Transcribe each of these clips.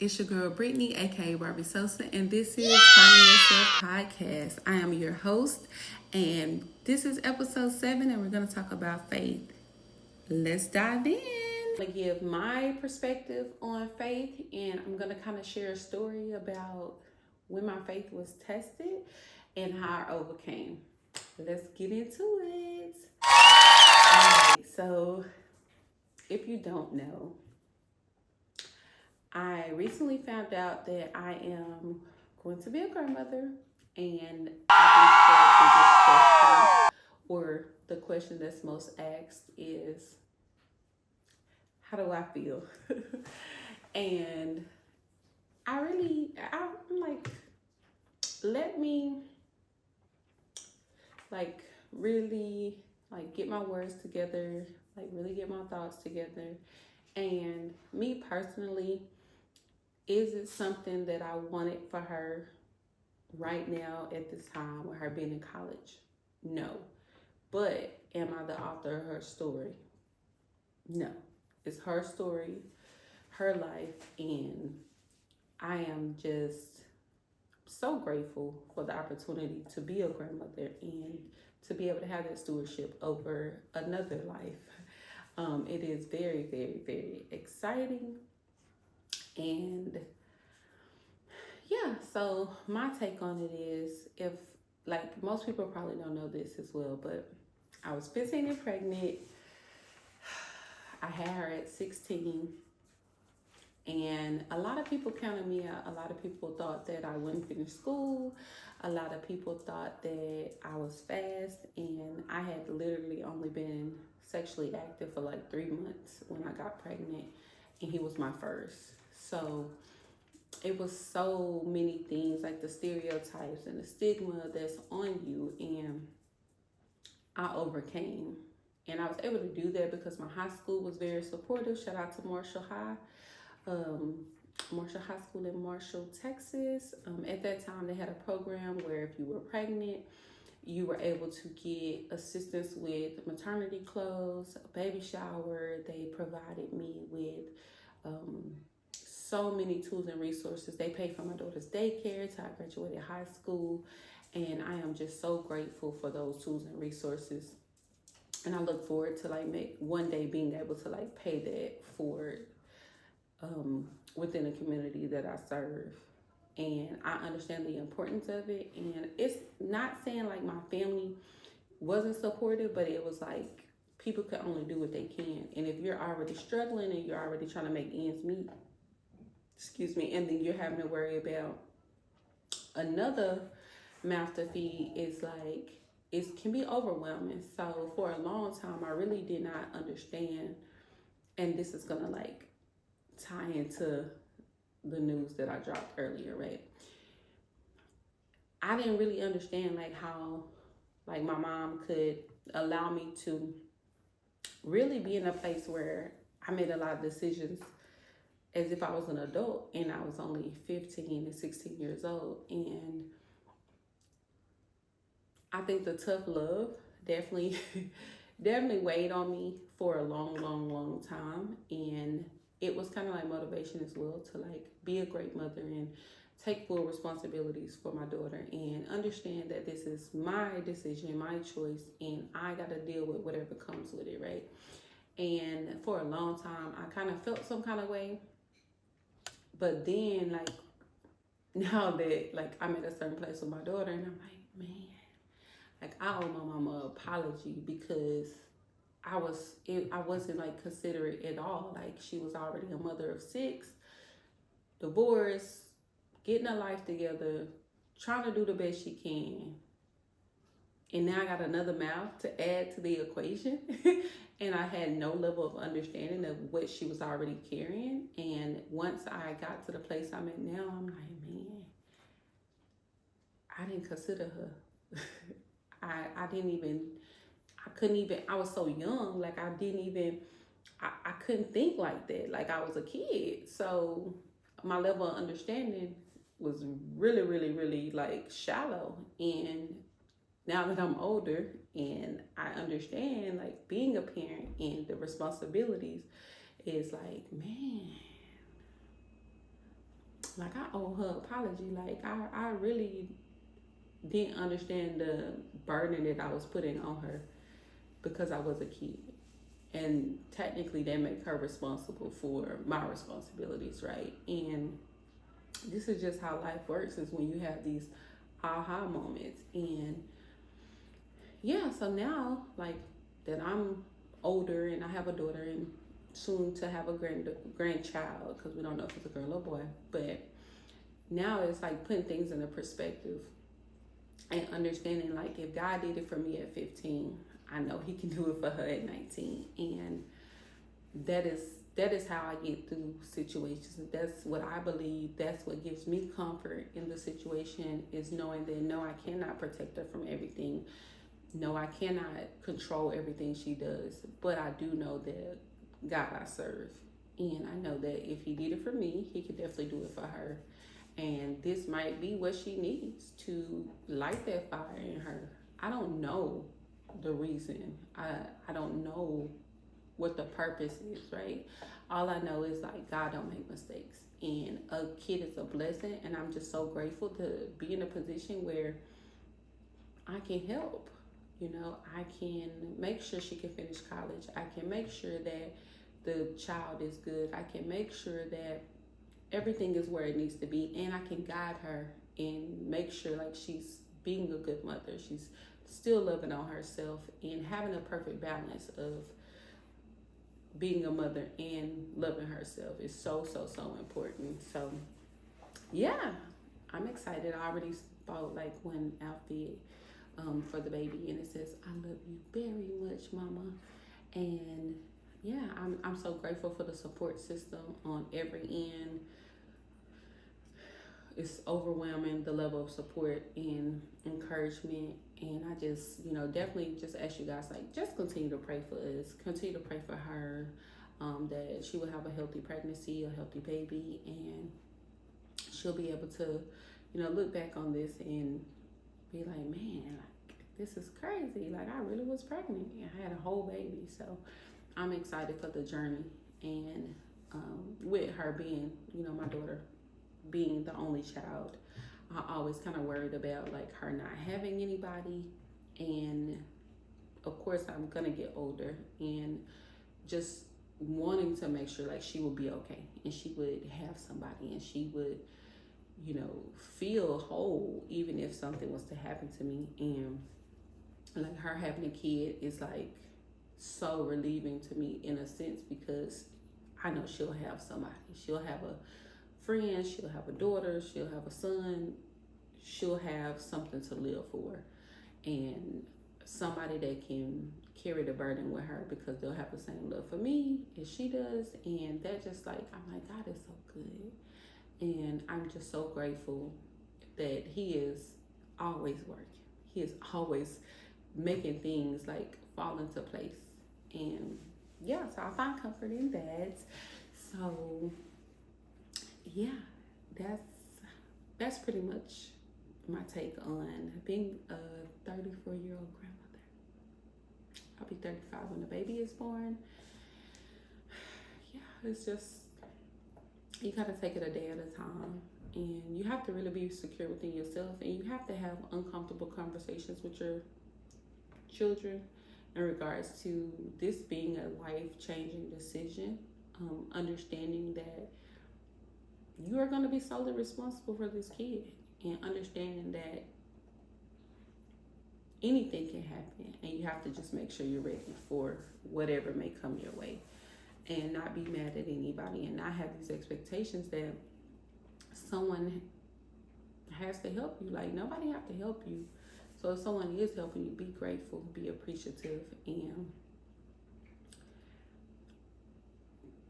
It's your girl Brittany, aka Barbie Sosa, and this is Finding Yourself Podcast. I am your host, and this is episode 7, and we're going to talk about faith. Let's dive in. I'm going to give my perspective on faith, and I'm going to kind of share a story about when my faith was tested and how I overcame. Let's get into it. All right, so if you don't know, I recently found out that I am going to be a grandmother, and I think the biggest question, or the question that's most asked, is how do I feel? And I'm like, let me really get my words together, really get my thoughts together. And me personally, is it something that I wanted for her right now at this time with her being in college? No. But am I the author of her story? No. It's her story, her life, and I am just so grateful for the opportunity to be a grandmother and to be able to have that stewardship over another life. It is very, very, very exciting. And yeah, so my take on it is, if most people probably don't know this as well, but I was 15 and pregnant. I had her at 16, and a lot of people counted me out. A lot of people thought that I wouldn't finish school. A lot of people thought that I was fast, and I had literally only been sexually active for 3 months when I got pregnant, and he was my first. So it was so many things, like the stereotypes and the stigma that's on you, and I overcame. And I was able to do that because my high school was very supportive. Shout out to Marshall High. Marshall High School in Marshall, Texas. At that time, they had a program where if you were pregnant, you were able to get assistance with maternity clothes, a baby shower. They provided me with so many tools and resources. They paid for my daughter's daycare till I graduated high school, and I am just so grateful for those tools and resources. And I look forward to one day being able to pay that forward within the community that I serve. And I understand the importance of it. And it's not saying my family wasn't supportive, but it was people can only do what they can. And if you're already struggling and you're already trying to make ends meet, and then you're having to worry about another mouth to feed, it can be overwhelming. So for a long time, I really did not understand, and this is gonna tie into the news that I dropped earlier, right? I didn't really understand how my mom could allow me to really be in a place where I made a lot of decisions as if I was an adult, and I was only 15 and 16 years old. And I think the tough love definitely weighed on me for a long time. And it was kind of motivation as well to be a great mother and take full responsibilities for my daughter and understand that this is my decision, my choice, and I got to deal with whatever comes with it, right? And for a long time, I kind of felt some kind of way. But then, now that, I'm at a certain place with my daughter, and I'm man, I owe my mama an apology because I wasn't considerate at all. She was already a mother of 6, divorced, getting her life together, trying to do the best she can. And now I got another mouth to add to the equation. And I had no level of understanding of what she was already carrying. And once I got to the place I'm at now, I'm man, I didn't consider her. I couldn't even, I was so young, I couldn't think like that. I was a kid. So my level of understanding was really, really, really shallow. And now that I'm older and I understand being a parent and the responsibilities, is man, like I owe her apology. Like I really didn't understand the burden that I was putting on her because I was a kid. And technically that make her responsible for my responsibilities, right? And this is just how life works, is when you have these aha moments. And yeah, so now like that I'm older and I have a daughter and soon to have a grandchild, because we don't know if it's a girl or boy, but now it's like putting things into perspective and understanding, like, if God did it for me at 15, I know he can do it for her at 19. And that is how I get through situations. That's what I believe. That's what gives me comfort in the situation, is knowing that no, I cannot protect her from everything. No, I cannot control everything she does, but I do know that God I serve. And I know that if he did it for me, he can definitely do it for her. And this might be what she needs to light that fire in her. I don't know the reason. I don't know what the purpose is, right? All I know is like God don't make mistakes. And a kid is a blessing, and I'm just so grateful to be in a position where I can help. You know, I can make sure she can finish college. I can make sure that the child is good. I can make sure that everything is where it needs to be, and I can guide her and make sure like she's being a good mother. She's still loving on herself and having a perfect balance of being a mother and loving herself is so important. So yeah, I'm excited. I already bought like one outfit for the baby, and it says I love you very much, mama. And yeah, I'm so grateful for the support system on every end. It's overwhelming, the level of support and encouragement. And I just, definitely just ask you guys, like, just continue to pray for us, continue to pray for her, that she will have a healthy pregnancy, a healthy baby, and she'll be able to, look back on this and be like, man, like, this is crazy. Like, I really was pregnant and I had a whole baby. So I'm excited for the journey. And with her being, my daughter being the only child, I always kind of worried about like her not having anybody. And of course I'm gonna get older, and just wanting to make sure like she would be okay and she would have somebody and she would, feel whole even if something was to happen to me. And like her having a kid is like so relieving to me in a sense, because I know she'll have somebody. She'll have a friend, she'll have a daughter, she'll have a son, she'll have something to live for, and somebody that can carry the burden with her, because they'll have the same love for me as she does. And that just like, I'm like, God is so good. And I'm just so grateful that he is always working. He is always making things like fall into place. And yeah, so I find comfort in that. So yeah, that's pretty much my take on being a 34-year-old grandmother. I'll be 35 when the baby is born. Yeah, it's just, you gotta take it a day at a time, and you have to really be secure within yourself, and you have to have uncomfortable conversations with your children in regards to this being a life-changing decision. Understanding that you are going to be solely responsible for this kid, and understanding that anything can happen, and you have to just make sure you're ready for whatever may come your way, and not be mad at anybody, and not have these expectations that someone has to help you. Like, nobody have to help you. So if someone is helping you, be grateful, be appreciative, and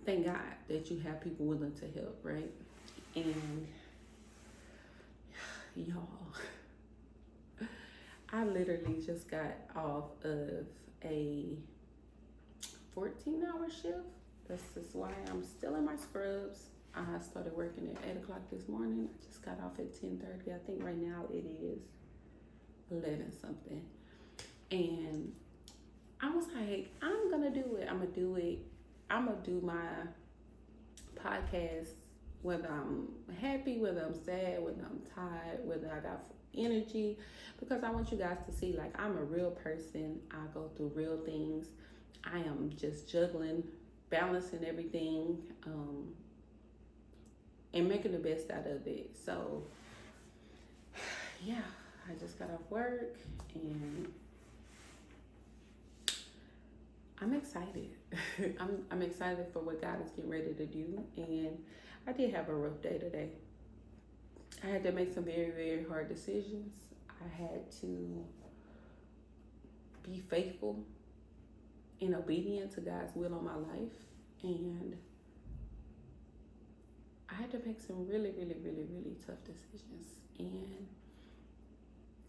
thank God that you have people willing to help, right? And y'all, I literally just got off of a 14-hour shift. This is why I'm still in my scrubs. I started working at 8 o'clock this morning. I just got off at 10:30. I think right now it is 11 something. And I was like, I'm gonna do it. I'm gonna do my podcast whether I'm happy, whether I'm sad, whether I'm tired, whether I got energy, because I want you guys to see like I'm a real person. I go through real things. I am just juggling, balancing everything, and making the best out of it. So, yeah, I just got off work and I'm excited. I'm excited for what God is getting ready to do. And I did have a rough day today. I had to make some very, very hard decisions. I had to be faithful and obedient to God's will on my life. And I had to make some really, really, really, really tough decisions. And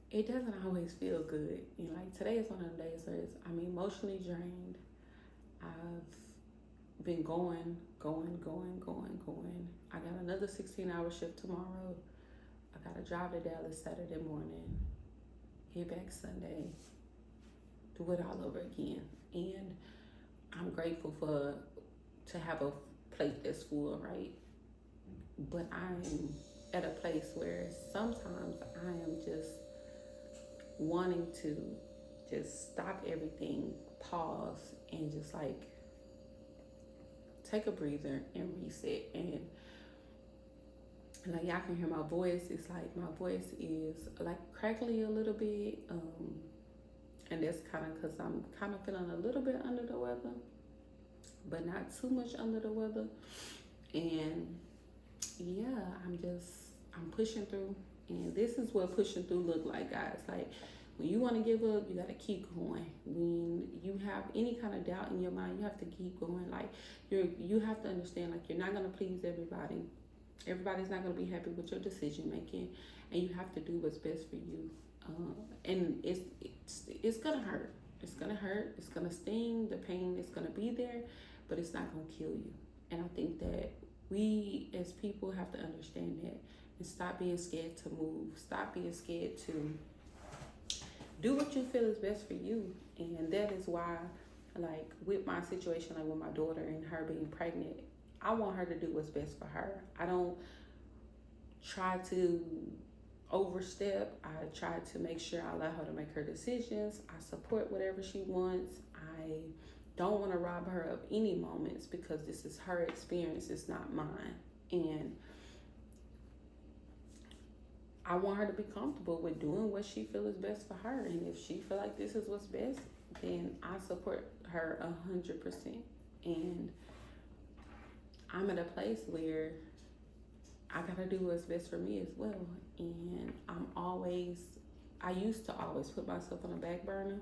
it doesn't always feel good. You know, like today is one of the days where I'm emotionally drained. I've been going. I got another 16-hour shift tomorrow. I got to drive to Dallas Saturday morning, get back Sunday, do it all over again. And I'm grateful to have a plate that's full, right? But I'm at a place where sometimes I am just wanting to just stop everything, pause, and just like take a breather and reset. And like y'all can hear my voice, it's like my voice is like crackly a little bit, and that's kind of because I'm kind of feeling a little bit under the weather, but not too much under the weather. And yeah, I'm pushing through, and this is what pushing through look like, guys. Like when you want to give up, you got to keep going. When you have any kind of doubt in your mind, you have to keep going. Like you have to understand, like you're not going to please everybody. Everybody's not going to be happy with your decision making, and you have to do what's best for you. And it's gonna hurt. It's gonna hurt. It's gonna sting. The pain is gonna be there, but it's not gonna kill you. And I think that we as people have to understand that and stop being scared to move. Stop being scared to do what you feel is best for you. And that is why, like with my situation, like with my daughter and her being pregnant, I want her to do what's best for her. I don't try to overstep. I try to make sure I allow her to make her decisions. I support whatever she wants. I don't want to rob her of any moments because this is her experience, it's not mine. And I want her to be comfortable with doing what she feels is best for her. And if she feel like this is what's best, then I support her 100%. And I'm at a place where I gotta do what's best for me as well. And I used to always put myself on the back burner,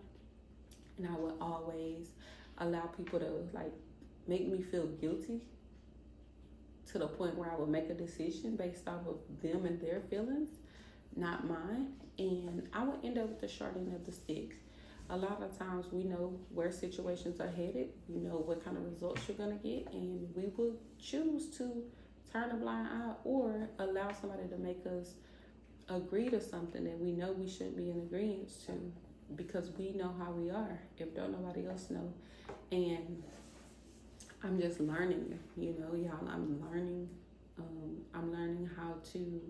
and I would always allow people to like make me feel guilty to the point where I would make a decision based off of them and their feelings, not mine. And I would end up with the short end of the stick. A lot of times we know where situations are headed, we know what kind of results you're gonna get, and we will choose to turn a blind eye or allow somebody to make us agree to something that we know we shouldn't be in agreement to because we know how we are if don't nobody else know. And I'm just learning, y'all. I'm learning how to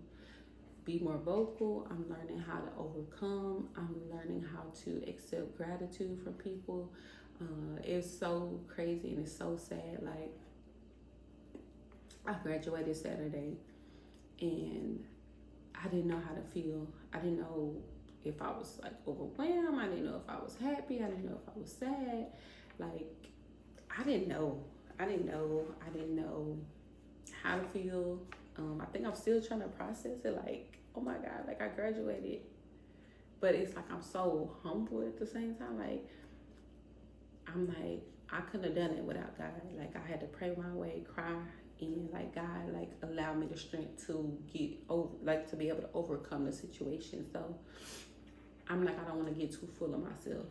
be more vocal. I'm learning how to overcome. I'm learning how to accept gratitude from people. It's so crazy and it's so sad. Like I graduated Saturday and I didn't know how to feel. I didn't know if I was like overwhelmed. I didn't know if I was happy. I didn't know if I was sad. Like I didn't know how to feel. I think I'm still trying to process it. Like, oh my God, like I graduated, but it's like I'm so humble at the same time. Like I'm like I couldn't have done it without God. Like I had to pray my way, cry, and like God like allowed me the strength to get over, like to be able to overcome the situation. So I'm like I don't want to get too full of myself.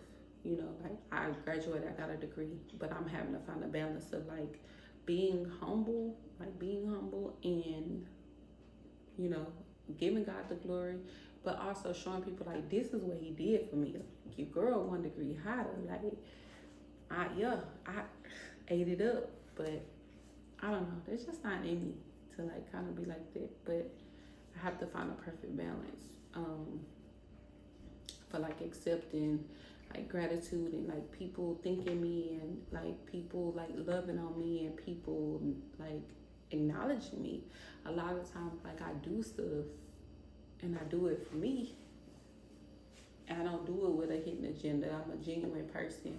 Like I graduated, I got a degree, but I'm having to find a balance of like being humble and, giving God the glory, but also showing people like this is what he did for me. Like, your girl 1 degree hotter. Like I ate it up, but I don't know. It's just not in me to like kind of be like that, but I have to find a perfect balance for like accepting like gratitude and like people thanking me and like people like loving on me and people like acknowledging me. A lot of times like I do stuff and I do it for me. I don't do it with a hidden agenda. I'm a genuine person.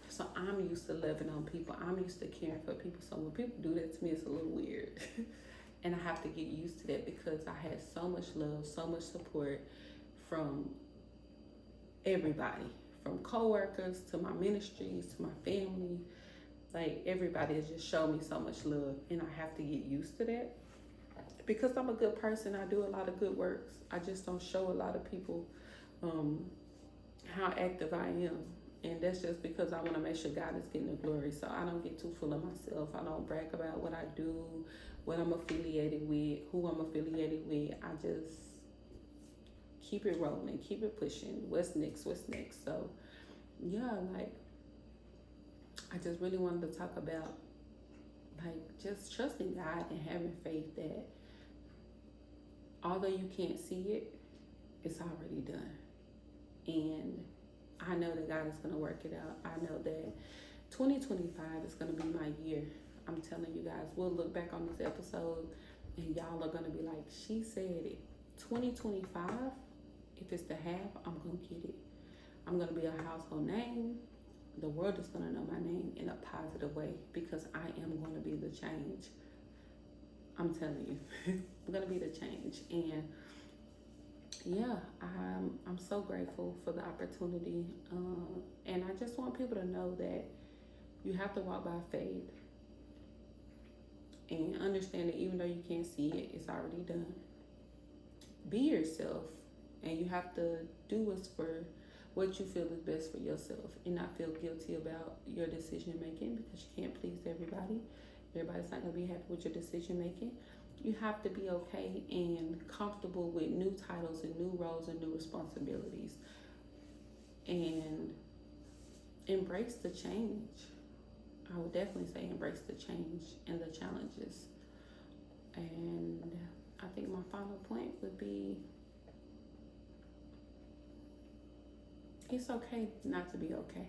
So I'm used to loving on people. I'm used to caring for people. So when people do that to me, it's a little weird. And I have to get used to that because I had so much love, so much support from everybody, from coworkers to my ministries to my family. Like everybody has just shown me so much love, and I have to get used to that because I'm a good person. I do a lot of good works. I just don't show a lot of people how active I am. And that's just because I want to make sure God is getting the glory. So I don't get too full of myself. I don't brag about what I do, what I'm affiliated with, who I'm affiliated with. I just keep it rolling, keep it pushing. What's next? So yeah, like I just really wanted to talk about like just trusting God and having faith that although you can't see it, it's already done. And I know that God is going to work it out. I know that 2025 is going to be my year. I'm telling you guys, we'll look back on this episode and y'all are going to be like, she said it. 2025, if it's to have, I'm going to get it. I'm going to be a household name. The world is going to know my name in a positive way because I am going to be the change. I'm telling you, I'm going to be the change. And yeah, I'm so grateful for the opportunity. And I just want people to know that you have to walk by faith and understand that even though you can't see it, it's already done. Be yourself, and you have to do what you feel is best for yourself and not feel guilty about your decision making because you can't please everybody. Everybody's not going to be happy with your decision making. You have to be okay and comfortable with new titles and new roles and new responsibilities. And embrace the change. I would definitely say embrace the change and the challenges. And I think my final point would be it's okay not to be okay.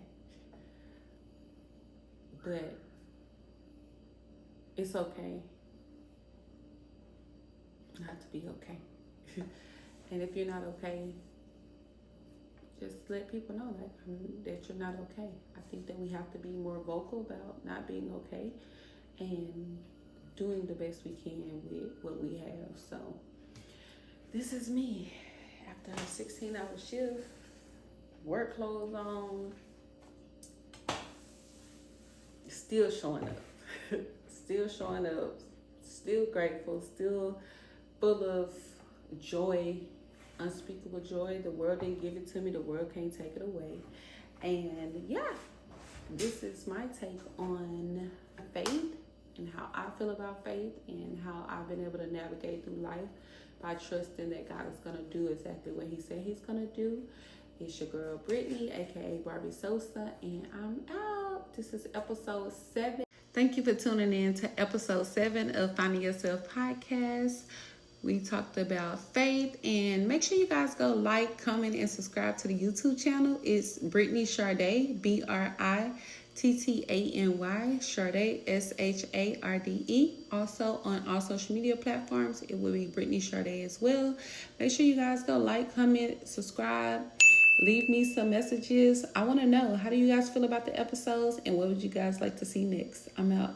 But it's okay not to be okay. And if you're not okay, just let people know that you're not okay. I think that we have to be more vocal about not being okay and doing the best we can with what we have. So this is me after a 16-hour shift, work clothes on, still showing up, still grateful, still full of joy, unspeakable joy. The world didn't give it to me. The world can't take it away. And yeah, this is my take on faith and how I feel about faith and how I've been able to navigate through life by trusting that God is going to do exactly what he said he's going to do. It's your girl Brittany, aka Barbie Sosa, and I'm out. This is episode 7. Thank you for tuning in to episode 7 of Finding Yourself podcast. We talked about faith, and make sure you guys go like, comment, and subscribe to the YouTube channel. It's Brittany Sharday, Brittanny, Sharday, Sharde. Also on all social media platforms, it will be Brittany Sharday as well. Make sure you guys go like, comment, subscribe. Leave me some messages. I want to know, how do you guys feel about the episodes, and what would you guys like to see next? I'm out.